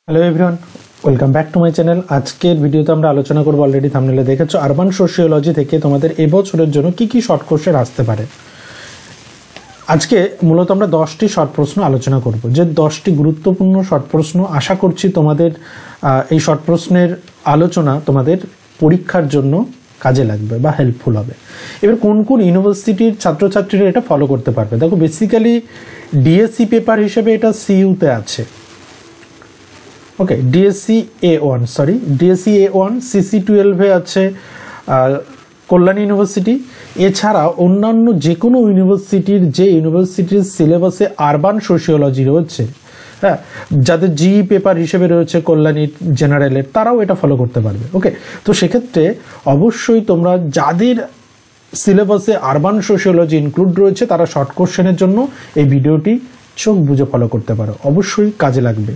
Hello everyone, welcome back to my channel. আজকের ভিডিওতে আমরা আলোচনা করব, অলরেডি থাম্বনেলে দেখেছো, আরবান সোশিওলজি থেকে তোমাদের এবছরের জন্য কি কি শর্ট কোশ্চেন আসতে পারে। আজকে মূলত আমরা 10টি শর্ট প্রশ্ন আলোচনা করব, যে 10টি গুরুত্বপূর্ণ শর্ট প্রশ্ন। আশা করছি তোমাদের এই শর্ট প্রশ্নের আলোচনা তোমাদের পরীক্ষার জন্য কাজে লাগবে বা হেল্পফুল হবে। এবার কোন কোন ইউনিভার্সিটির ছাত্রছাত্রীরা এটা ফলো করতে পারবে, দেখো বেসিক্যালি ডিএসসি পেপার হিসেবে এটা সিইউতে আছে। ওকে, DSC A1, DSC A1, CC12 আছে কল্যাণ ইউনিভার্সিটি। এছাড়া অন্যান্য যে কোনো ইউনিভার্সিটির সিলেবাসে আরবান সোশিওলজি রয়েছে, হ্যাঁ, যাদের জিই পেপার হিসেবে রয়েছে কল্যাণী জেনারেলের, তারাও এটা ফলো করতে পারবে। ওকে, তো সেক্ষেত্রে অবশ্যই তোমরা যাদের সিলেবাসে আরবান সোশিওলজি ইনক্লুড রয়েছে তারা শর্ট কোশ্চেনের জন্য এই ভিডিওটি চোখ বুজে ফলো করতে পারো, অবশ্যই কাজে লাগবে।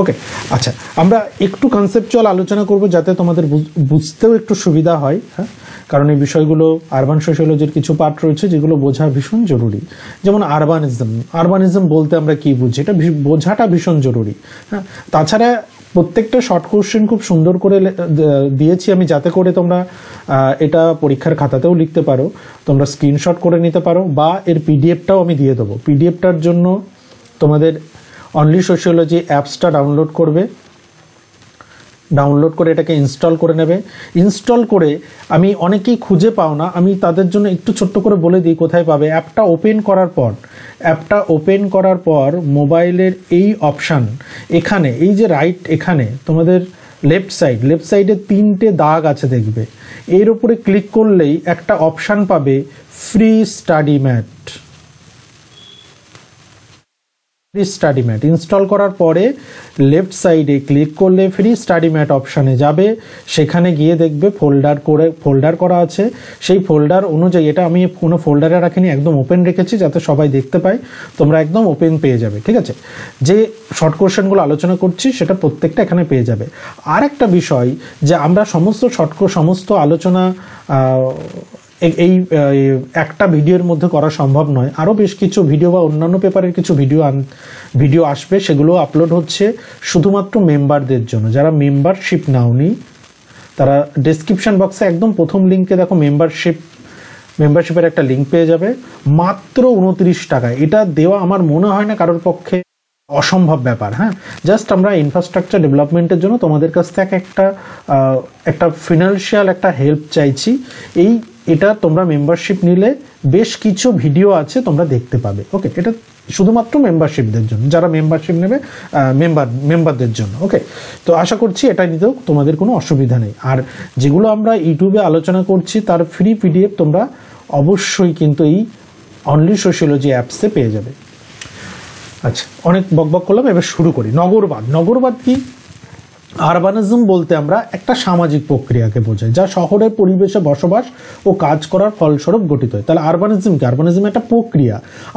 ওকে, আচ্ছা, আমরা একটু কনসেপচুয়াল আলোচনা করব যাতে তোমাদের বুঝতেও একটু সুবিধা হয়, হ্যাঁ, কারণ এই বিষয়গুলো আরবান সোশিওলজির কিছু পার্ট রয়েছে যেগুলো বোঝা ভীষণ জরুরি। যেমন আরবানিজম বলতে আমরা কি বুঝি, এটা বোঝাটা ভীষণ জরুরি। হ্যাঁ, তাছাড়া প্রত্যেকটা শর্ট কোশ্চেন খুব সুন্দর করে দিয়েছি আমি, যাতে করে তোমরা এটা পরীক্ষার খাতাতেও লিখতে পারো, তোমরা স্ক্রিনশট করে নিতে পারো, বা এর পিডিএফটাও আমি দিয়ে দেবো। পিডিএফটার জন্য তোমাদের অনলি সোশিওলজি অ্যাপসটা ডাউনলোড করে এটাকে ইনস্টল করে নেবে। ইনস্টল করে, আমি অনেকেই খুঁজে পাও না, আমি তাদের জন্য একটু ছোট্ট করে বলে দিই কোথায় পাবে। অ্যাপটা ওপেন করার পর মোবাইলের এই অপশান, এখানে এই যে রাইট, এখানে তোমাদের লেফট সাইডে 3টে দাগ আছে দেখবে, এর উপরে ক্লিক করলেই একটা অপশান পাবে ফ্রি স্টাডি ম্যাট। ইনস্টল করার পরে লেফট সাইডে ক্লিক করলে ফ্রি স্টাডি ম্যাট অপশানে যাবে, সেখানে গিয়ে দেখবে ফোল্ডার করা আছে। সেই ফোল্ডার অনুযায়ী, এটা আমি কোনো ফোল্ডারে রাখিনি, একদম ওপেন রেখেছি যাতে সবাই দেখতে পায়, তোমরা একদম ওপেন পেয়ে যাবে। ঠিক আছে, যে শর্ট কোশ্চেনগুলো আলোচনা করছি সেটা প্রত্যেকটা এখানে পেয়ে যাবে। আর একটা বিষয়, যে আমরা সমস্ত আলোচনা এই একটা ভিডিওর মধ্যে করা সম্ভব নয়, আরও বেশ কিছু ভিডিও বা অন্যান্য পেপারের কিছু ভিডিও আসবে, সেগুলো আপলোড হচ্ছে শুধুমাত্র মেম্বারদের জন্য। যারা মেম্বারশিপ নাওনি তারা ডেসক্রিপশন বক্সে একদম প্রথম লিঙ্কে দেখো মেম্বারশিপের একটা লিঙ্ক পেয়ে যাবে, মাত্র 29 টাকায়। এটা দেওয়া আমার মনে হয় না কারোর পক্ষে অসম্ভব ব্যাপার। হ্যাঁ, জাস্ট আমরা ইনফ্রাস্ট্রাকচার ডেভেলপমেন্টের জন্য তোমাদের কাছ থেকে একটা ফিনান্সিয়াল একটা হেল্প চাইছি। এটা তোমরা মেম্বারশিপ নিলে বেশ কিছু ভিডিও আছে তোমরা দেখতে পাবে। ওকে, এটা শুধুমাত্র মেম্বারশিপদের জন্য, যারা মেম্বারশিপ নেবে মেম্বারদের জন্য। ওকে, তো আশা করছি এটা নিতেও তোমাদের কোনো অসুবিধা নেই। আর যেগুলো আমরা ইউটিউবে আলোচনা করছি তার ফ্রি পিডিএফ তোমরা অবশ্যই কিন্তু এই অনলি সোশিওলজি অ্যাপসে পেয়ে যাবে। আচ্ছা, অনেক বকবক করলাম, এবার শুরু করি। নগরবাদ কি? আরবানিজম বলতে আমরা একটা সামাজিক প্রক্রিয়াকে বোঝাই, যা শহরের পরিবেশে বসবাস ও কাজ করার ফলস্বরূপ গঠিত হয়। তাহলে আরবানিজম কি? আরবানিজম একটা প্রক্রিয়া।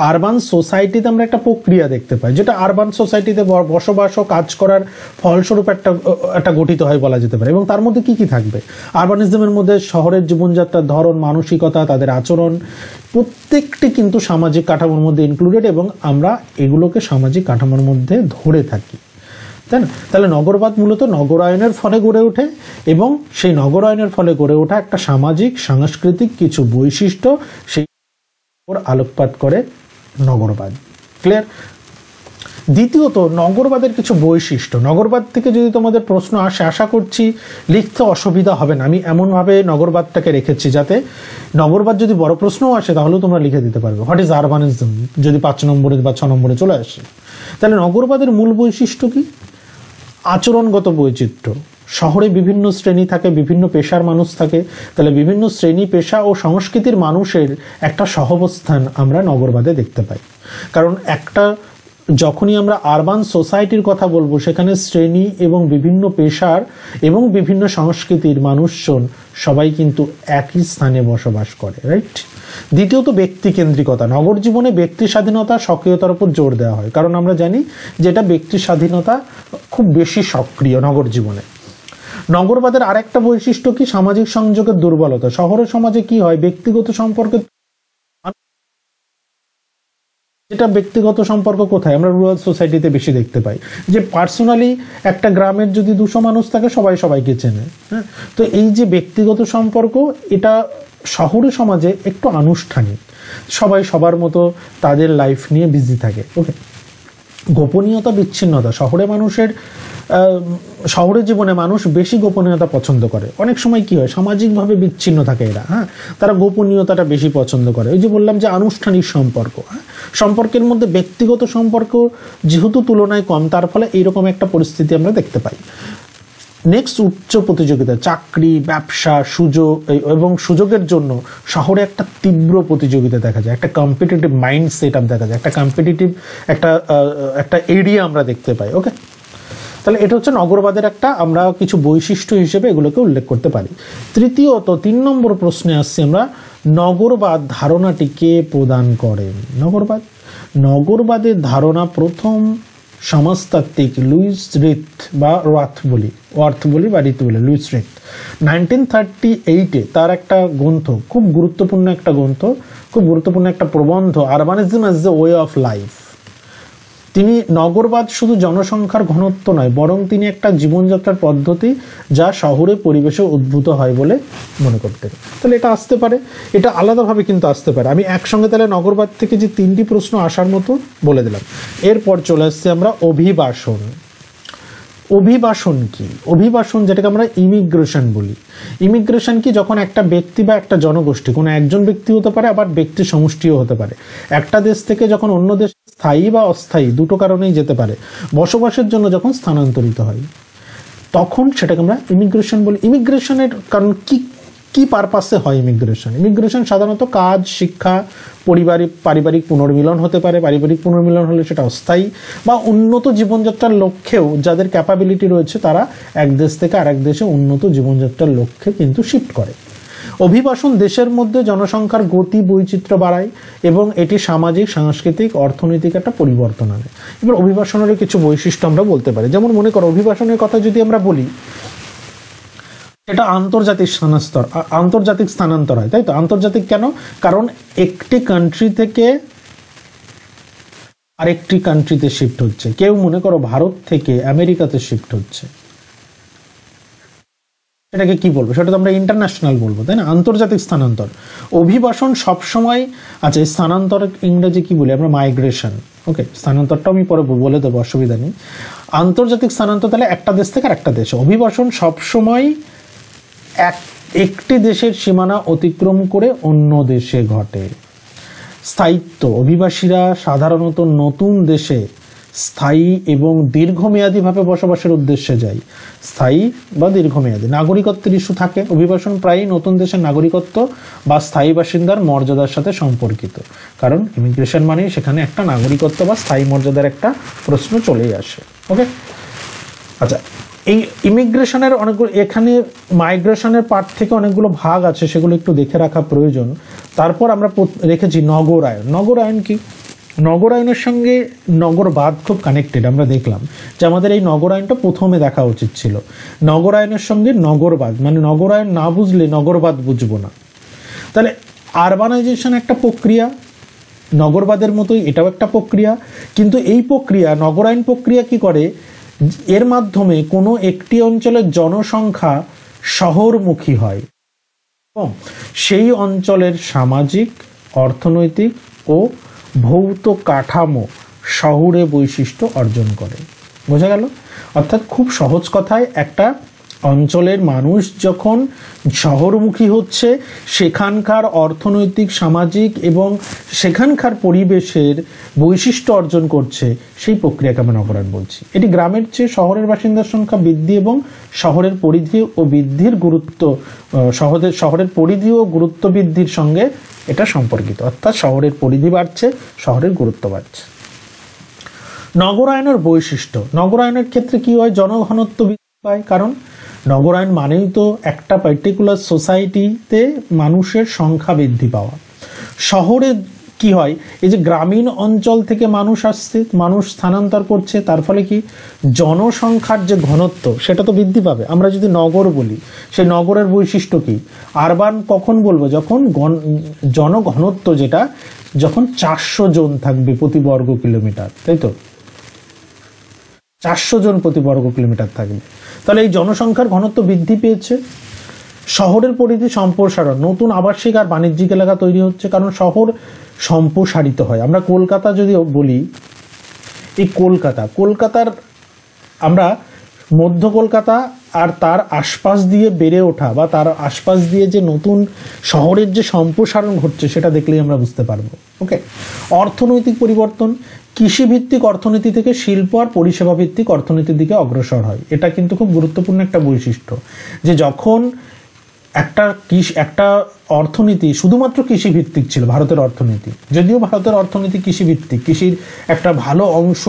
আরবান সোসাইটিতে আমরা একটা প্রক্রিয়া দেখতে পাই, যেটা আরবান সোসাইটিতে বসবাস ও কাজ করার ফলস্বরূপ একটা গঠিত হয় বলা যেতে পারে। এবং তার মধ্যে কি কি থাকবে? আরবানিজমের মধ্যে শহরের জীবনযাত্রার ধরন, মানসিকতা, তাদের আচরণ, প্রত্যেকটি কিন্তু সামাজিক কাঠামোর মধ্যে ইনক্লুডেড, এবং আমরা এগুলোকে সামাজিক কাঠামোর মধ্যে ধরে থাকি, তাই না? তাহলে নগরবাদ মূলত নগরায়নের ফলে গড়ে ওঠে, এবং সেই নগরায়নের ফলে গড়ে ওঠা একটা সামাজিক সাংস্কৃতিক কিছু বৈশিষ্ট্য, সেই উপর আলোকপাত করে নগরবাদ। ক্লিয়ার? দ্বিতীয়ত, নগরবাদের কিছু বৈশিষ্ট্য। নগরবাদ থেকে যদি তোমাদের প্রশ্ন আসে, আশা করছি লিখতে অসুবিধা হবে না। আমি এমনভাবে নগরবাদটাকে রেখেছি যাতে নগরবাদ যদি বড় প্রশ্নও আসে তাহলেও তোমরা লিখে দিতে পারবে। হোয়াট ইজ আরবানিজম যদি 5 নম্বরে বা 6 নম্বরে চলে আসে। তাহলে নগরবাদের মূল বৈশিষ্ট্য কি? আচরণগত বৈচিত্র্য। শহরে বিভিন্ন শ্রেণী থাকে, বিভিন্ন পেশার মানুষ থাকে, তাহলে বিভিন্ন শ্রেণী, পেশা ও সংস্কৃতির মানুষের একটা সহাবস্থান আমরা নগরবাদে দেখতে পাই। কারণ যখনই আমরা আরবান সোসাইটির কথা বলবো, সেখানে শ্রেণী এবং বিভিন্ন পেশার এবং বিভিন্ন সংস্কৃতির মানুষজন সবাই কিন্তু একই স্থানে বসবাস করে, রাইট? দ্বিতীয়ত, ব্যক্তিকেন্দ্রিকতা। নগর জীবনে ব্যক্তি স্বাধীনতা, সক্রিয়তার উপর জোর দেওয়া হয়, কারণ আমরা জানি যে এটা ব্যক্তি স্বাধীনতা খুব বেশি সক্রিয় নগর জীবনে। নগরবাদের আরেকটা বৈশিষ্ট্য কি? সামাজিক সংযোগের দুর্বলতা। শহরের সমাজে কি হয়? ব্যক্তিগত সম্পর্কে, যেটা ব্যক্তিগত সম্পর্ক কোথায় আমরা রুরাল সোসাইটিতে বেশি দেখতে পাই, যে পার্সোনালি একটা গ্রামের যদি 200 মানুষ থাকে সবাই সবাইকে চেনে। হ্যাঁ, তো এই যে ব্যক্তিগত সম্পর্ক, এটা শহুরে সমাজে একটু আনুষ্ঠানিক, সবাই সবার মতো তাদের লাইফ নিয়ে বিজি থাকে। ওকে, গোপনীয়তা, বিচ্ছিন্নতা, শহরের জীবনে মানুষ বেশি গোপনীয়তা পছন্দ করে। অনেক সময় কি হয়, সামাজিকভাবে বিচ্ছিন্ন থাকে এরা। হ্যাঁ, তারা গোপনীয়তাটা বেশি পছন্দ করে। ওই যে বললাম যে আনুষ্ঠানিক সম্পর্ক, সম্পর্কের মধ্যে ব্যক্তিগত সম্পর্ক যেহেতু তুলনায় কম, তার ফলে এইরকম একটা পরিস্থিতি আমরা দেখতে পাই। নেক্সট, উচ্চ প্রতিযোগিতা, চাকরি, ব্যবসা, এবং সুযোগের জন্য শহরে একটা তীব্র প্রতিযোগিতা দেখা যায়, একটা কম্পিটিটিভ মাইন্ড সেট আপ দেখা যায়, একটা কম্পিটিটিভ একটা এরিয়া আমরা দেখতে পাই। ওকে, তাহলে এটা হচ্ছে নগরবাদের আমরা কিছু বৈশিষ্ট্য হিসেবে এগুলোকে উল্লেখ করতে পারি। তৃতীয়ত 3 নম্বর প্রশ্নে আসছি আমরা, নগরবাদ ধারণাটি কে প্রদান করেন? নগরবাদের ধারণা প্রথম সমাজতাত্ত্বিক লুইস রিথ বা ওয়ার্থ বলি বা রিথ বলি, লুইস রিথ 1938-এ তার একটা গ্রন্থ, খুব গুরুত্বপূর্ণ একটা প্রবন্ধ, আরবানিজম as the way of life. তিনি নগরবাদ শুধু জনসংখ্যার ঘনত্ব নয়, বরং তিনি একটা জীবনযাত্রার পদ্ধতি যা শহরে পরিবেশে উদ্ভূত হয় বলে মনে করতেন। তাহলে এটা আসতে পারে, এটা আলাদাভাবে কিন্তু আসতে পারে। আমি একসঙ্গে তাহলে নগরবাদ থেকে যে 3টি প্রশ্ন আসার মতো বলে দিলাম। এরপর চলে আসছে আমরা অভিবাসন। অভিবাসন কি? অভিবাসন যেটাকে আমরা ইমিগ্রেশন বলি। ইমিগ্রেশন কি? যখন একটা ব্যক্তি বা একটা জনগোষ্ঠী, কোনো একজন ব্যক্তি হতে পারে, আবার ব্যক্তি সমষ্টিও হতে পারে, একটা দেশ থেকে যখন অন্য দেশে স্থায়ী বা অস্থায়ী দুটো কারণেই যেতে পারে, বসবাসের জন্য যখন স্থানান্তরিত হয়, তখন সেটাকে আমরা ইমিগ্রেশন বলি। ইমিগ্রেশনের কারণ কি পারপাসে হয় ইমিগ্রেশন সাধারণত কাজ, শিক্ষা, পারিবারিক পুনর্মিলন হতে পারে। পারিবারিক পুনর্মিলন হলে সেটা অস্থায়ী, বা উন্নত জীবনযাত্রার লক্ষ্যেও যাদের ক্যাপাবিলিটি রয়েছে তারা এক দেশ থেকে আরেক দেশে উন্নত জীবনযাত্রার লক্ষ্যে কিন্তু শিফট করে। অভিবাসন দেশের মধ্যে জনসংখ্যার গতি, বৈচিত্র্য বাড়ায় এবং এটি সামাজিক, সাংস্কৃতিক, অর্থনৈতিক একটা পরিবর্তন আনে। এবার অভিবাসনের কিছু বৈশিষ্ট্য আমরা বলতে পারি। যেমন মনে করো, অভিবাসনের কথা যদি আমরা বলি, এটা আন্তর্জাতিক স্থানান্তর হয়, তাই তো? আন্তর্জাতিক কেন? কারণ একটি কান্ট্রি থেকে আরেকটি কান্ট্রিতে শিফট হচ্ছে। কেউ মনে করো ভারত থেকে আমেরিকাতে শিফট হচ্ছে, এটাকে কি বলবো? সেটা তো আমরা ইন্টারন্যাশনাল বলবো, তাই না? আন্তর্জাতিক স্থানান্তর। অভিবাসন সবসময়, আচ্ছা, এই স্থানান্তর ইংরেজি কি বলি আমরা? মাইগ্রেশন। ওকে, স্থানান্তরটা আমি পরে বলে দেবো, অসুবিধা নেই। আন্তর্জাতিক স্থানান্তর তাহলে একটা দেশ থেকে আরেকটা দেশে। অভিবাসন সবসময় একটি দেশের সীমানা অতিক্রম করে অন্য দেশে ঘটে। স্থায়িত্ব, অভিবাসীরা সাধারণত নতুন দেশে স্থায়ী এবং দীর্ঘমেয়াদীভাবে বসবাসের উদ্দেশ্যে যায়। স্থায়ী বা দীর্ঘমেয়াদী। নাগরিকত্বের ইস্যু থাকে। অভিবাসন প্রায়ই নতুন দেশের নাগরিকত্ব বা স্থায়ী বাসিন্দার মর্যাদার সাথে সম্পর্কিত, কারণ ইমিগ্রেশন মানেই সেখানে একটা নাগরিকত্ব বা স্থায়ী মর্যাদার একটা প্রশ্ন চলেই আসে। ওকে, আচ্ছা, এই ইমিগ্রেশনের অনেকগুলো, এখানে মাইগ্রেশনের পার্ট থেকে অনেকগুলো ভাগ আছে, সেগুলো একটু দেখে রাখা প্রয়োজন। তারপর আমরা রেখেছি নগরায়ন। নগরায়ন কি? নগরায়নের সঙ্গে নগরবাদ খুব কানেক্টেড। আমরা দেখলাম যে আমাদের এই নগরায়নটা প্রথমে দেখা উচিত ছিল। নগরায়নের সঙ্গে নগরবাদ, মানে নগরায়ন না বুঝলে নগরবাদ বুঝবো না। তাহলে আরবানাইজেশন একটা প্রক্রিয়া, নগরবাদের মতোই এটাও একটা প্রক্রিয়া, কিন্তু এই প্রক্রিয়া, নগরায়ন প্রক্রিয়া কি করে? এর মাধ্যমে কোনো একটি অঞ্চলের জনসংখ্যা শহরমুখী হয় এবং সেই অঞ্চলের সামাজিক, অর্থনৈতিক ও ভৌত কাঠামো শহুরে বৈশিষ্ট্য অর্জন করে। বোঝা গেল? অর্থাৎ খুব সহজ কথায়, একটা অঞ্চলের মানুষ যখন শহরমুখী হচ্ছে, সেখানকার অর্থনৈতিক, সামাজিক এবং সেখানকার পরিবেশের বৈশিষ্ট্য অর্জন করছে, সেই প্রক্রিয়াকে আমরা নগরায়ন বলছি। এটি গ্রামের চেয়ে শহরের বাসিন্দার সংখ্যা বৃদ্ধি এবং শহরের পরিধি ও বৃদ্ধির গুরুত্ব, শহরের পরিধি ও গুরুত্ব বৃদ্ধির সঙ্গে এটা সম্পর্কিত। অর্থাৎ শহরের পরিধি বাড়ছে, শহরের গুরুত্ব বাড়ছে। নগরায়নের বৈশিষ্ট্য, নগরায়নের ক্ষেত্রে কি হয়? জনঘনত্ব বৃদ্ধি পায়, কারণ নগরায়ন মানেই তো একটা পার্টিকুলার সোসাইটিতে মানুষের সংখ্যা বৃদ্ধি পাওয়া। শহরে কি হয়? এই যে গ্রামীণ অঞ্চল থেকে মানুষ আসছে, মানুষ স্থানান্তর করছে, তার ফলে কি জনসংখ্যার যে ঘনত্ব সেটা তো বৃদ্ধি পাবে। আমরা যদি নগর বলি, সেই নগরের বৈশিষ্ট্য কি? আরবান কখন বলবো? যখন জনঘনত্ব যেটা যখন 400 জন থাকবে প্রতি বর্গ কিলোমিটার, তাই তো 400 জন প্রতি বর্গ কিলোমিটার থাকবে। তাহলে এই জনসংখ্যার ঘনত্ব বৃদ্ধি পেয়েছে, শহরের পরিধি সম্প্রসারণ, নতুন আবাসিক আর বাণিজ্যিক এলাকা তৈরি হচ্ছে, কারণ শহর সম্প্রসারিত হয়। আমরা কলকাতা যদি বলি, এই কলকাতার আমরা মধ্য কলকাতা আর তার আশপাশ দিয়ে বেড়ে ওঠা বা তার আশপাশ দিয়ে যে নতুন শহরের যে সম্প্রসারণ ঘটছে সেটা দেখলেই আমরা বুঝতে পারবো। ওকে, অর্থনৈতিক পরিবর্তন, কৃষিভিত্তিক অর্থনীতি থেকে শিল্প আর পরিষেবা ভিত্তিক অর্থনীতির দিকে অগ্রসর হয়। এটা কিন্তু খুব গুরুত্বপূর্ণ একটা বৈশিষ্ট্য, যে যখন একটা অর্থনীতি শুধুমাত্র কৃষিভিত্তিক ছিল, ভারতের অর্থনীতি, যদিও ভারতের অর্থনীতি কৃষিভিত্তিক, কৃষির একটা ভালো অংশ,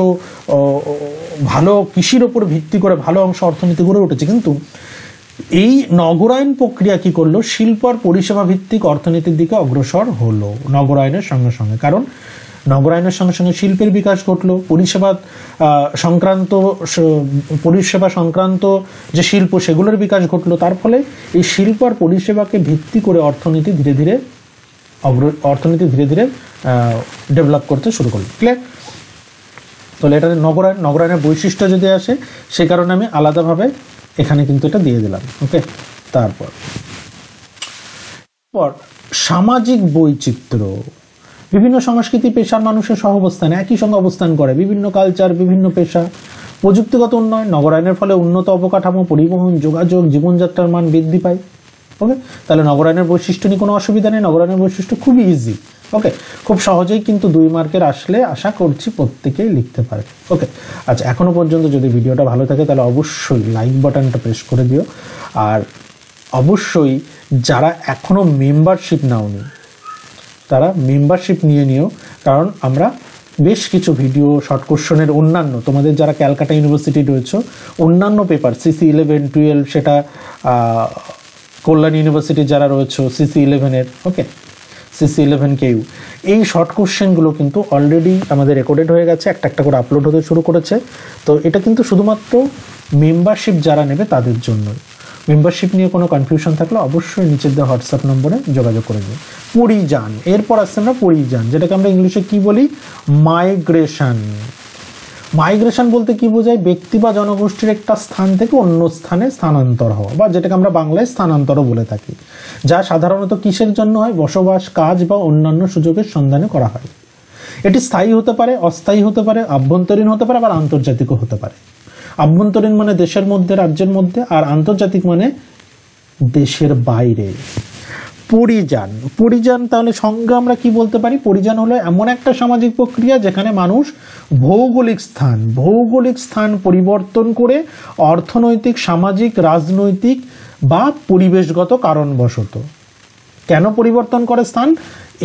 ভালো কৃষির ওপর ভিত্তি করে ভালো অংশ অর্থনীতি গড়ে উঠেছে, কিন্তু এই নগরায়ন প্রক্রিয়া কি করলো, শিল্প আর পরিষেবা ভিত্তিক অর্থনীতির দিকে অগ্রসর হলো নগরায়নের সঙ্গে সঙ্গে। কারণ নগরায়নের সঙ্গে সঙ্গে শিল্পের বিকাশ ঘটলো, পরিষেবা সংক্রান্ত যে শিল্প সেগুলোর বিকাশ ঘটলো। তার ফলে এই শিল্প আর পরিষেবাকে ভিত্তি করে অর্থনীতি ধীরে ধীরে ডেভেলপ করতে শুরু করলো। ক্লিয়ার? তাহলে এটা নগরায়নের বৈশিষ্ট্য যদি আসে, সে কারণে আমি আলাদাভাবে এখানে কিন্তু এটা দিয়ে দিলাম। ওকে, তারপর সামাজিক বৈচিত্র্য, বিভিন্ন সংস্কৃতি পেশার মানুষের সহাবস্থানে একই সঙ্গে অবস্থান করে, বিভিন্ন কালচার, বিভিন্ন পেশা। প্রযুক্তিগত উন্নয়ন, নগরায়নের ফলে উন্নত অবকাঠামো, পরিবহন, যোগাযোগ, জীবনযাত্রার মান বৃদ্ধি পায়। ওকে, তাহলে নগরায়নের বৈশিষ্ট্য নিয়ে কোনো অসুবিধা নেই, নগরায়নের বৈশিষ্ট্য খুবই ইজি। ওকে, খুব সহজেই কিন্তু 2 মার্কের আসলে আশা করছি প্রত্যেকেই লিখতে পারে। ওকে, আচ্ছা, এখনো পর্যন্ত যদি ভিডিওটা ভালো থাকে তাহলে অবশ্যই লাইক বাটনটা প্রেস করে দিও, আর অবশ্যই যারা এখনো মেম্বারশিপ নাওনি তারা মেম্বারশিপ নিয়ে নিও, কারণ আমরা বেশ কিছু ভিডিও, শর্ট কোশ্চেনের অন্যান্য, তোমাদের যারা ক্যালকাটা ইউনিভার্সিটি রয়েছে, অন্যান্য পেপার CC 11, 12, সেটা কল্যাণ ইউনিভার্সিটির যারা রয়েছে CC 11-এর, ওকে, CC 11KU, এই শর্ট কোশ্চেনগুলো কিন্তু অলরেডি আমাদের রেকর্ডেড হয়ে গেছে, একটা একটা করে আপলোড হতে শুরু করেছে। তো এটা কিন্তু শুধুমাত্র মেম্বারশিপ যারা নেবে তাদের জন্যই। মেম্বারশিপ নিয়ে কোনো কনফিউশন থাকলে অবশ্যই নিচের দেওয়া হোয়াটসঅ্যাপ নম্বরে যোগাযোগ করে দিন। পরিযান, এরপর আসছে আমরা পরিযান, যেটাকে আমরা ইংলিশে কি বলি, মাইগ্রেশন। মাইগ্রেশন বলতে কি বোঝায়, ব্যক্তি বা জনগোষ্ঠীর একটা স্থান থেকে অন্য স্থানে স্থানান্তর হওয়া, বা যেটাকে আমরা বাংলায় স্থানান্তরও বলে থাকি, যা সাধারণত কিসের জন্য হয়, বসবাস, কাজ বা অন্যান্য সুযোগের সন্ধানে করা হয়। এটি স্থায়ী হতে পারে, অস্থায়ী হতে পারে, আভ্যন্তরীণ হতে পারে, আবার আন্তর্জাতিকও হতে পারে। আভ্যন্তরীণ মানে দেশের মধ্যে, রাজ্যের মধ্যে, আর আন্তর্জাতিক মানে দেশের বাইরে। পরিযান তাহলে সংজ্ঞা আমরা কি বলতে পারি, পরিযান হলো এমন একটা সামাজিক প্রক্রিয়া যেখানে মানুষ ভৌগোলিক স্থান পরিবর্তন করে অর্থনৈতিক, সামাজিক, রাজনৈতিক বা পরিবেশগত কারণবশত। কেন পরিবর্তন করে স্থান?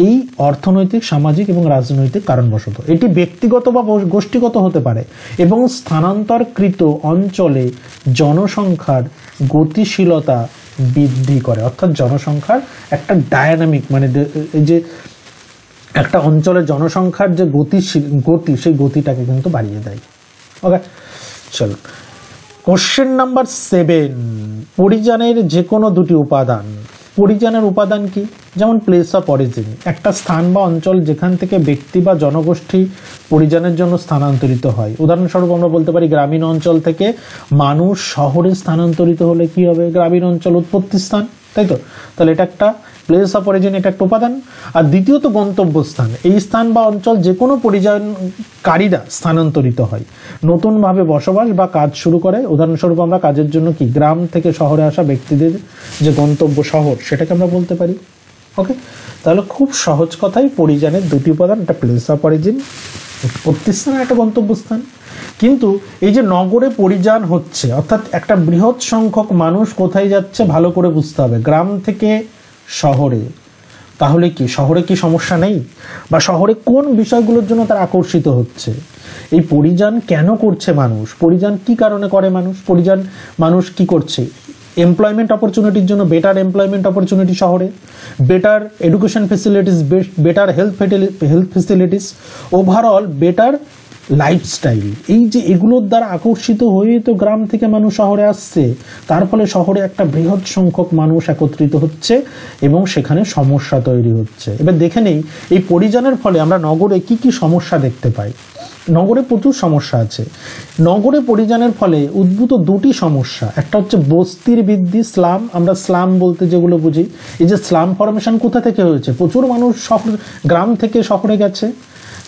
এই অর্থনৈতিক, সামাজিক এবং রাজনৈতিক কারণবশত। এটি ব্যক্তিগত বা গোষ্ঠীগত হতে পারে এবং স্থানান্তরকৃত অঞ্চলে জনসংখ্যার গতিশীলতা বৃদ্ধি করে, অর্থাৎ জনসংখ্যার একটা ডায়নামিক, মানে এই যে একটা অঞ্চলের জনসংখ্যার যে গতি, সেই গতিটাকে কিন্তু বাড়িয়ে দেয়। ওকে, চলো কোশ্চেন নাম্বার 7, পরিযানের যে কোনো 2টি উপাদান। পরিযানের উপাদান কি? যেমন প্লেস অফ অরিজিন, একটা স্থান বা অঞ্চল যেখান থেকে ব্যক্তি বা জনগোষ্ঠী পরিযানের জন্য স্থানান্তরিত হয়। উদাহরণস্বরূপ আমরা বলতে পারি গ্রামীণ অঞ্চল থেকে মানুষ শহরে স্থানান্তরিত হলে কি হবে, গ্রামীণ অঞ্চল উৎপত্তি স্থান, তাই তো? তাহলে এটা একটা প্লেস অফ অরিজিন, এটা একটা উপাদান। আর দ্বিতীয়ত গন্তব্যস্থান, এই স্থান বা অঞ্চল যে কোনো পরিযানকারীরা স্থানান্তরিত হয়, নতুনভাবে বসবাস বা কাজ শুরু করে। উদাহরণস্বরূপ আমরা কাজের জন্য কি গ্রাম থেকে শহরে আসা ব্যক্তিদের যে গন্তব্য শহর, সেটাকে আমরা বলতে পারি। ওকে, তাহলে খুব সহজ কথাই পরিযানের 2টি উপাদান, একটা প্লেস অফ অরিজিন উৎপত্তি স্থান, একটা গন্তব্যস্থান। কিন্তু এই যে নগরে পরিযান হচ্ছে, অর্থাৎ একটা বৃহৎ সংখ্যক মানুষ কোথায় যাচ্ছে ভালো করে বুঝতে হবে, গ্রাম থেকে শহরে। তাহলে কি শহরে কি সমস্যা নেই, বা শহরে কোন বিষয়গুলোর জন্য তারা আকর্ষিত হচ্ছে? এই পরিযান কেন করছে মানুষ, পরিযান কি কারণে করে মানুষ কি করছে? এমপ্লয়মেন্ট অপরচুনিটির জন্য, বেটার এমপ্লয়মেন্ট অপরচুনিটি শহরে, better education facilities, better health facilities, overall better lifestyle, এই যে এগুলোর দ্বারা আকর্ষিত হয়ে তো গ্রাম থেকে মানুষ শহরে আসছে, তার ফলে শহরে একটা বৃহৎ সংখ্যক মানুষ একত্রিত হচ্ছে এবং সেখানে সমস্যা তৈরি হচ্ছে। এবার দেখে নেই এই পরিযানের ফলে আমরা নগরে কি কি সমস্যা দেখতে পাই। নগরে প্রচুর সমস্যা আছে। নগরে পরিযানের ফলে উদ্ভূত দুটি সমস্যা, একটা হচ্ছে বস্তির বৃদ্ধি, স্লাম, আমরা স্লাম বলতে যেগুলো বুঝি। এই যে স্লাম ফরমেশন কোথা থেকে হয়েছে, প্রচুর মানুষ গ্রাম থেকে শহরে গেছে,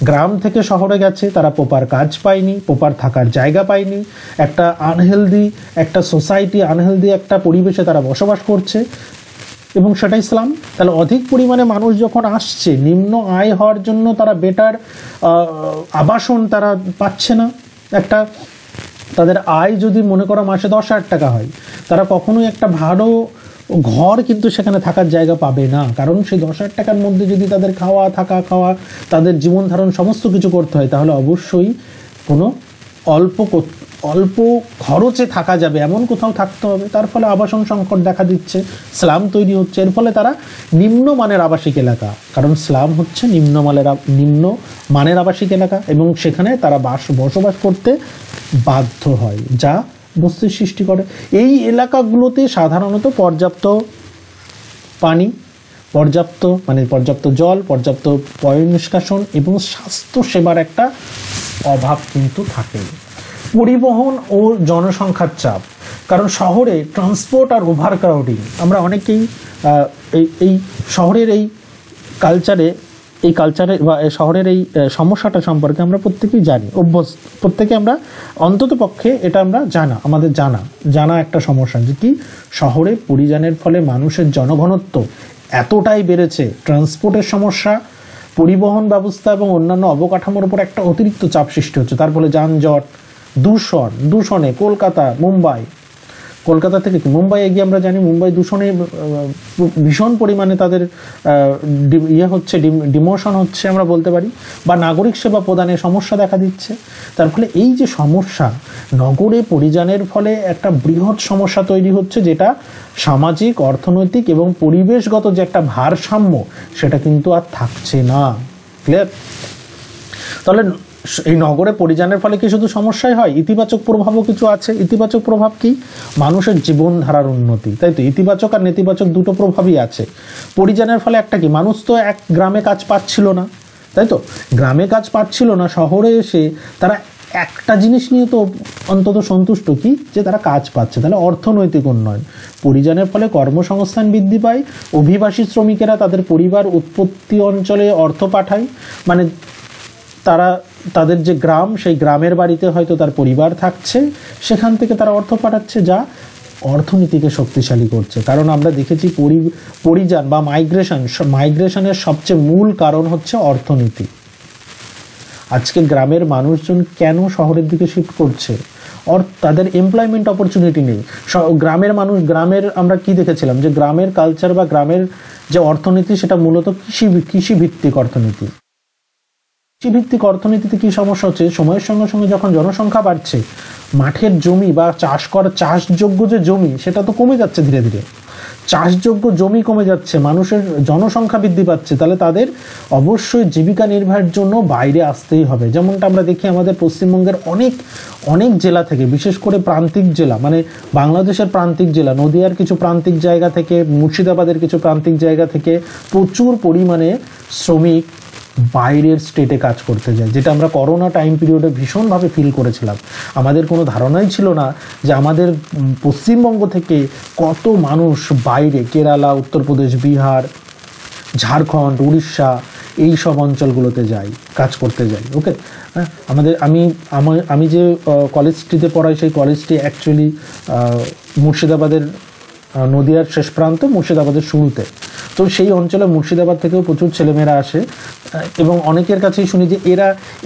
গ্রাম থেকে শহরে গেছে, তারা প্রপার কাজ পায়নি, প্রপার থাকার জায়গা পায়নি, একটা আনহেলদি একটা সোসাইটি, আনহেলদি একটা পরিবেশে তারা বসবাস করছে এবং সেটাই স্লাম। তাহলে অধিক পরিমাণে মানুষ যখন আসছে, নিম্ন আয় হওয়ার জন্য তারা বেটার আবাসন তারা পাচ্ছে না। একটা তাদের আয় যদি মনে করো মাসে 10,000 টাকা হয়, তারা কখনোই একটা ভালো ঘর কিন্তু সেখানে থাকার জায়গা পাবে না, কারণ সেই 10,000 টাকার মধ্যে যদি তাদের খাওয়া থাকা খাওয়া তাদের জীবন ধারণ সমস্ত কিছু করতে হয়, তাহলে অবশ্যই কোনো অল্প খরচে থাকা যাবে এমন কোথাও থাকতে হবে। তার ফলে আবাসন সংকট দেখা দিচ্ছে, স্লাম তৈরি হচ্ছে। এর ফলে তারা নিম্নমানের আবাসিক এলাকা, কারণ স্লাম হচ্ছে নিম্নমানের আবাসিক এলাকা, এবং সেখানে তারা বসবাস করতে বাধ্য হয়, যা বস্তির সৃষ্টি করে। এই এলাকাগুলোতে সাধারণত পর্যাপ্ত পানি, পর্যাপ্ত জল, পর্যাপ্ত পয় নিষ্কাশন এবং স্বাস্থ্য সেবার একটা অভাব কিন্তু থাকে। পরিবহন ও জনসংখ্যার চাপ, কারণ শহরে ট্রান্সপোর্ট আর ওভার ক্রাউডিং, আমরা অনেকেই এই শহরের এই কালচারে বা শহরের এই সমস্যাটা সম্পর্কে আমরা প্রত্যেকেই জানি, অভ্যস্ত, প্রত্যেকে আমরা অন্তত পক্ষে এটা আমরা আমাদের জানা একটা সমস্যা, যে কি শহরে পরিযানের ফলে মানুষের জনঘনত্ব এতটাই বেড়েছে, ট্রান্সপোর্টের সমস্যা, পরিবহন ব্যবস্থা এবং অন্যান্য অবকাঠামোর উপর একটা অতিরিক্ত চাপ সৃষ্টি হচ্ছে। তার ফলে যানজট, দূষণে কলকাতা থেকে মুম্বাই এগিয়ে আমরা জানি, মুম্বাই দূষণে ভীষণ পরিমাণে তাদের ডিমোশন হচ্ছে আমরা বলতে পারি, বা নাগরিক সেবা প্রদানে সমস্যা দেখা দিচ্ছে। তার ফলে এই যে সমস্যা, নগরে পরিযানের ফলে একটা বৃহৎ সমস্যা তৈরি হচ্ছে, যেটা সামাজিক, অর্থনৈতিক এবং পরিবেশগত যে একটা ভারসাম্য, সেটা কিন্তু আর থাকছে না। ক্লিয়ার? তাহলে এই নগরে পরিযানের ফলে কি শুধু সমস্যাই হয়, ইতিবাচক প্রভাবও কিছু আছে। ইতিবাচক প্রভাব কি? মানুষের জীবনধারার উন্নতি, তাই তো? ইতিবাচক আর নেতিবাচক দুটো প্রভাবই আছে। পরিযানের ফলে একটা কি, মানুষ তো এক গ্রামে কাজ পাচ্ছিল না, তাই তো? গ্রামে কাজ পাচ্ছিল না, শহরে এসে তারা একটা জিনিস নিয়ে তো অন্তত সন্তুষ্ট, কি, যে তারা কাজ পাচ্ছে। তাহলে অর্থনৈতিক উন্নয়ন, পরিযানের ফলে কর্মসংস্থান বৃদ্ধি পায়, অভিবাসী শ্রমিকেরা তাদের পরিবার উৎপত্তি অঞ্চলে অর্থ পাঠায়, মানে তাদের যে গ্রাম, সেই গ্রামের বাড়িতে হয়তো তার পরিবার থাকছে, সেখান থেকে তারা অর্থ পাঠাচ্ছে, অর্থনীতিকে শক্তিশালী করছে। কারণ আমরা দেখেছি পরিযান বা মাইগ্রেশনের সবচেয়ে মূল কারণ হচ্ছে অর্থনীতি। আজকে গ্রামের মানুষজন কেন শহরের দিকে শিফট করছে? তাদের এমপ্লয়মেন্ট অপরচুনিটি নেই। গ্রামের আমরা কি দেখেছিলাম, যে গ্রামের কালচার বা গ্রামের যে অর্থনীতি সেটা মূলত কৃষিভিত্তিক অর্থনীতি। কৃষিভিত্তিক অর্থনীতিতে কি সমস্যা হচ্ছে? সময়ের সঙ্গে সঙ্গে যখন জনসংখ্যা বাড়ছে, মাঠের জমি বা চাষযোগ্য যে জমি সেটা তো কমে যাচ্ছে ধীরে ধীরে। চাষযোগ্য জমি কমে যাচ্ছে, মানুষের জনসংখ্যা বৃদ্ধি পাচ্ছে, তাহলে তাদের অবশ্যই জীবিকা নির্বাহের জন্য বাইরে আসতেই হবে। যেমনটা আমরা দেখি আমাদের পশ্চিমবঙ্গের অনেক জেলা থেকে, বিশেষ করে প্রান্তিক জেলা, মানে বাংলাদেশের প্রান্তিক জেলা, নদিয়ার কিছু প্রান্তিক জায়গা থেকে, মুর্শিদাবাদের কিছু প্রান্তিক জায়গা থেকে প্রচুর পরিমাণে শ্রমিক বাইরের স্টেটে কাজ করতে যায়, যেটা আমরা করোনা টাইম পিরিয়ডে ভীষণভাবে ফিল করেছিলাম। আমাদের কোনো ধারণাই ছিল না যে আমাদের পশ্চিমবঙ্গ থেকে কত মানুষ বাইরে, কেরালা, উত্তরপ্রদেশ, বিহার, ঝাড়খণ্ড, উড়িষ্যা, এই সব অঞ্চলগুলোতে কাজ করতে যাই। ওকে, আমি যে কলেজটিতে পড়াই, সেই কলেজটি অ্যাকচুয়ালি মুর্শিদাবাদের, নদিয়ার শেষ প্রান্ত, মুর্শিদাবাদের শুরুতে। তো সেই অঞ্চলে মুর্শিদাবাদ থেকেও প্রচুর ছেলেমেয়েরা আসে, এবং অনেকের কাছেই শুনি যে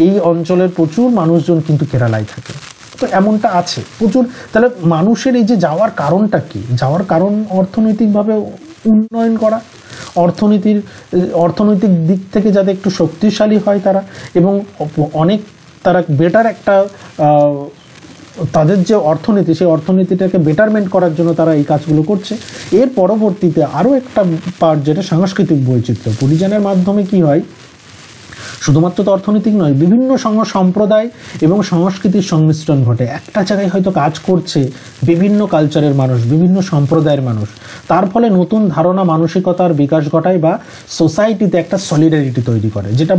এই অঞ্চলের প্রচুর মানুষজন কিন্তু কেরালায় থাকে। তো এমনটা আছে প্রচুর। তাহলে মানুষের এই যে যাওয়ার কারণটা কি? যাওয়ার কারণ অর্থনৈতিকভাবে উন্নয়ন করা, অর্থনৈতিক দিক থেকে যাতে একটু শক্তিশালী হয় তারা, এবং তারা বেটার একটা তাদের যে অর্থনীতি, সেই অর্থনীতিটাকে বেটারমেন্ট করার জন্য তারা এই কাজগুলো করছে। এর পরবর্তীতে আরও একটা পার্ট, যেটা সাংস্কৃতিক বৈচিত্র্য। পরিযানের মাধ্যমে কি হয়, শুধুমাত্র তো অর্থনৈতিক নয়, বিভিন্ন সম্প্রদায় এবং সংস্কৃতির সংমিশ্রণ ঘটে। একটা জায়গায় হয়তো কাজ করছে বিভিন্ন কালচারের মানুষ, বিভিন্ন সম্প্রদায়ের মানুষ, তার ফলে নতুন ধারণা মানসিকতার বিকাশ ঘটায় বা সোসাইটিতে একটা সলিডারিটি তৈরি করে, যেটা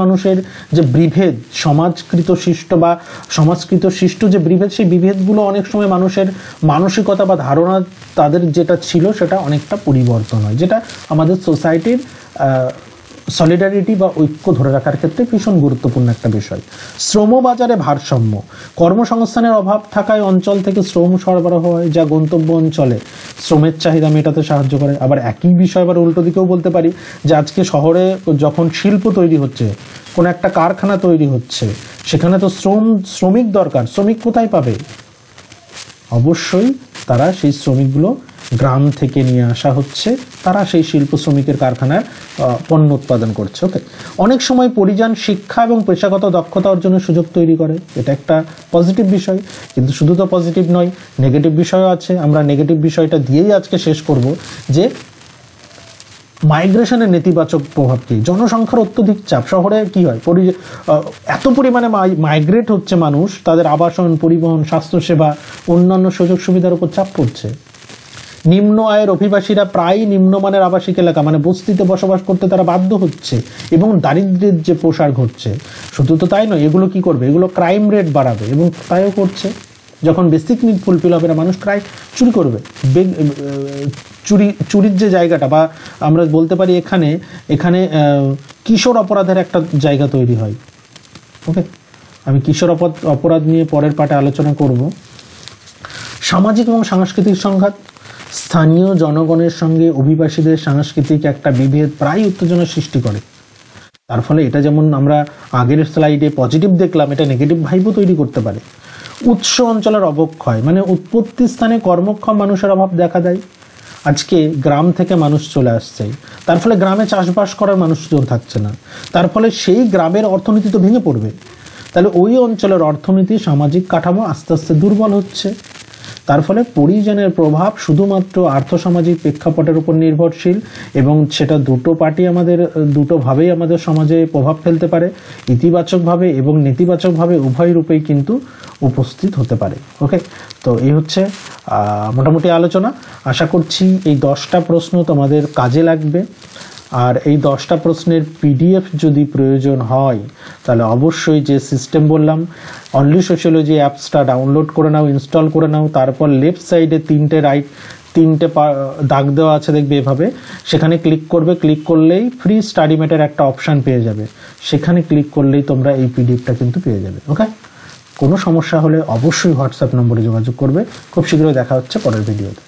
মানুষের যে বিভেদ, সমাজকৃত সৃষ্ট বা সমাজকৃত সৃষ্ট যে বিভেদ, সেই বিভেদগুলো অনেক সময় মানুষের মানসিকতা বা ধারণা তাদের যেটা ছিল সেটা অনেকটা পরিবর্তন হয়, যেটা আমাদের সোসাইটির সলিডারিটি বা ঐক্য ধরে রাখার ক্ষেত্রে ভীষণ গুরুত্বপূর্ণ একটা বিষয়। শ্রমবাজারে ভারসাম্য, কর্মসংস্থানের অভাব থাকায় অঞ্চল থেকে শ্রম সরবরাহ হয় যা গন্তব্য অঞ্চলে শ্রমের চাহিদা মেটাতে সাহায্য করে। আবার একই বিষয় আবার উল্টো দিকেও বলতে পারি যে আজকে শহরে যখন শিল্প তৈরি হচ্ছে, কোনো একটা কারখানা তৈরি হচ্ছে, সেখানে তো শ্রমিক দরকার। শ্রমিক কোথায় পাবে? অবশ্যই তারা সেই শ্রমিকগুলো গ্রাম থেকে নিয়ে আসা হচ্ছে, তারা সেই শিল্প শ্রমিকের কারখানায় পণ্য উৎপাদন করছে। ওকে, অনেক সময় পরিযান শিক্ষা এবং পেশাগত দক্ষতা অর্জনের সুযোগ তৈরি করে, এটা একটা পজিটিভ বিষয়। কিন্তু শুধু তো পজিটিভ নয়, নেগেটিভ বিষয়ও আছে। আমরা নেগেটিভ বিষয়টা দিয়েই আজকে শেষ করব, যে মাইগ্রেশনের নেতিবাচক প্রভাব কি? জনসংখ্যার অত্যধিক চাপ। শহরে কি হয়, এত পরিমাণে মাইগ্রেট হচ্ছে মানুষ, তাদের আবাসন, পরিবহন, স্বাস্থ্যসেবা, অন্যান্য সুযোগ সুবিধার উপর চাপ পড়ছে। নিম্ন আয়ের অভিবাসীরা প্রায় নিম্নমানের আবাসিক এলাকা মানে বস্তিতে বসবাস করতে তারা বাধ্য হচ্ছে এবং দারিদ্র্যের যে প্রসার ঘটছে। শুধু তো তাই নয়, এগুলো কি করবে? এগুলো ক্রাইম রেট বাড়াবে, এবং তাইও করছে। যখন বেসিক নিড ফুলফিল হবে না, মানুষ চুরি করবে। চুরির যে জায়গাটা, বা আমরা বলতে পারি এখানে কিশোর অপরাধের একটা জায়গা তৈরি হয়। ওকে, আমি কিশোর অপরাধ নিয়ে পরের পাঠে আলোচনা করব। সামাজিক এবং সাংস্কৃতিক সংঘাত, স্থানীয় জনগণের সঙ্গে অভিবাসীদের সাংস্কৃতিক একটা বিভেদ প্রায় উত্তেজনা সৃষ্টি করে। তার ফলে এটা যেমন আমরা আগের স্লাইডে পজিটিভ দেখলাম, এটা নেগেটিভ ভাইবও তৈরি করতে পারে। উৎস অঞ্চলের অবক্ষয়, মানে উৎপত্তি স্থানে কর্মক্ষম মানুষের অভাব দেখা দেয়। আজকে গ্রাম থেকে মানুষ চলে আসছে, তার ফলে গ্রামে চাষবাস করার মানুষজন থাকছে না, তার ফলে সেই গ্রামের অর্থনীতি তো ভেঙে পড়বে। তাহলে ওই অঞ্চলের অর্থনীতি, সামাজিক কাঠামো আস্তে আস্তে দুর্বল হচ্ছে। তার ফলে পরিযানের প্রভাব শুধুমাত্র আর্থসামাজিক প্রেক্ষাপটের উপর নির্ভরশীল, এবং সেটা দুটোভাবেই আমাদের সমাজে প্রভাব ফেলতে পারে, ইতিবাচকভাবে এবং নেতিবাচকভাবে উভয় রূপেই কিন্তু উপস্থিত হতে পারে। ওকে, তো এই হচ্ছে মোটামুটি আলোচনা। আশা করছি এই 10টা প্রশ্ন তোমাদের কাজে লাগবে। আর এই 10টা প্রশ্নের পিডিএফ যদি প্রয়োজন হয়, তাহলে অবশ্যই যে সিস্টেম বললাম, অনলি সোশিওলজি অ্যাপসটা ডাউনলোড করে নাও, ইনস্টল করে নাও। তারপর লেফট সাইডে তিনটে দাগ দেওয়া আছে, দেখবে এভাবে, সেখানে ক্লিক করবে। ক্লিক করলেই ফ্রি স্টাডি ম্যাটের একটা অপশান পেয়ে যাবে, সেখানে ক্লিক করলেই তোমরা এই পিডিএফটা কিন্তু পেয়ে যাবে। ওকে, কোনো সমস্যা হলে অবশ্যই হোয়াটসঅ্যাপ নম্বরে যোগাযোগ করবে। খুব শীঘ্রই দেখা হচ্ছে পরের ভিডিওতে।